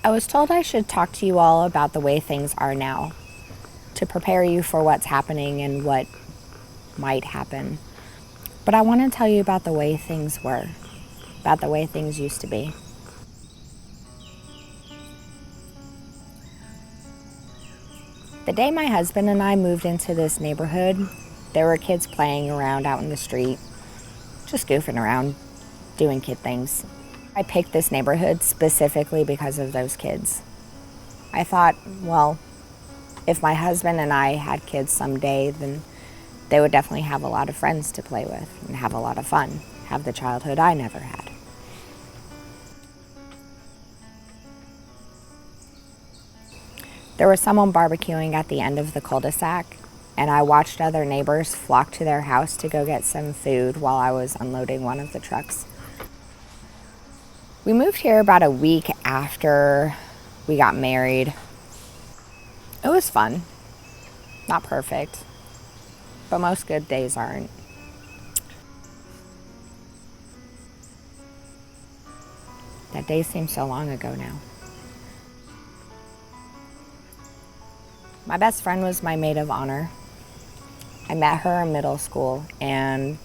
I was told I should talk to you all about the way things are now, to prepare you for what's happening and what might happen. But I want to tell you about the way things were, about the way things used to be. The day my husband and I moved into this neighborhood, there were kids playing around out in the street, just goofing around, doing kid things. I picked this neighborhood specifically because of those kids. I thought, well, if my husband and I had kids someday, then they would definitely have a lot of friends to play with and have a lot of fun, have the childhood I never had. There was someone barbecuing at the end of the cul-de-sac, and I watched other neighbors flock to their house to go get some food while I was unloading one of the trucks. We moved here about a week after we got married. It was fun. Not perfect, but most good days aren't. That day seems so long ago now. My best friend was my maid of honor. I met her in middle school, and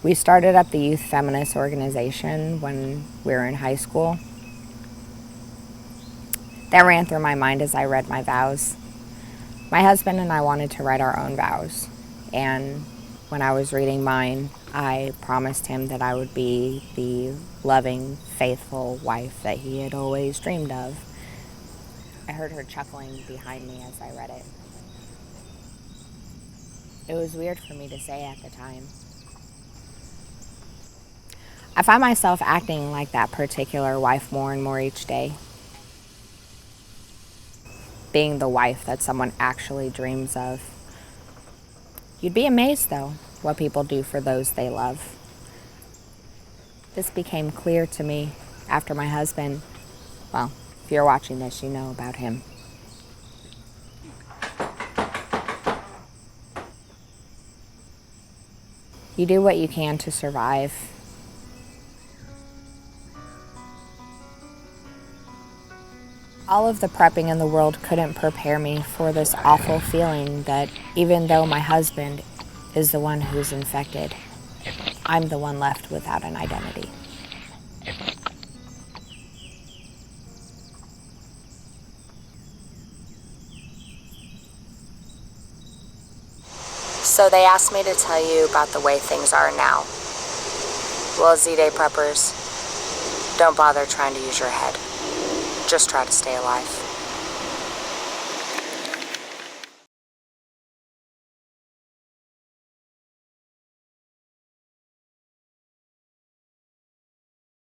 we started up the Youth Feminist Organization when we were in high school. That ran through my mind as I read my vows. My husband and I wanted to write our own vows, and when I was reading mine, I promised him that I would be the loving, faithful wife that he had always dreamed of. I heard her chuckling behind me as I read it. It was weird for me to say at the time. I find myself acting like that particular wife more and more each day. Being the wife that someone actually dreams of. You'd be amazed, though, what people do for those they love. This became clear to me after my husband, well, if you're watching this, you know about him. You do what you can to survive. All of the prepping in the world couldn't prepare me for this awful feeling that even though my husband is the one who's infected, I'm the one left without an identity. So they asked me to tell you about the way things are now. Well, Z-Day preppers, don't bother trying to use your head. Just try to stay alive.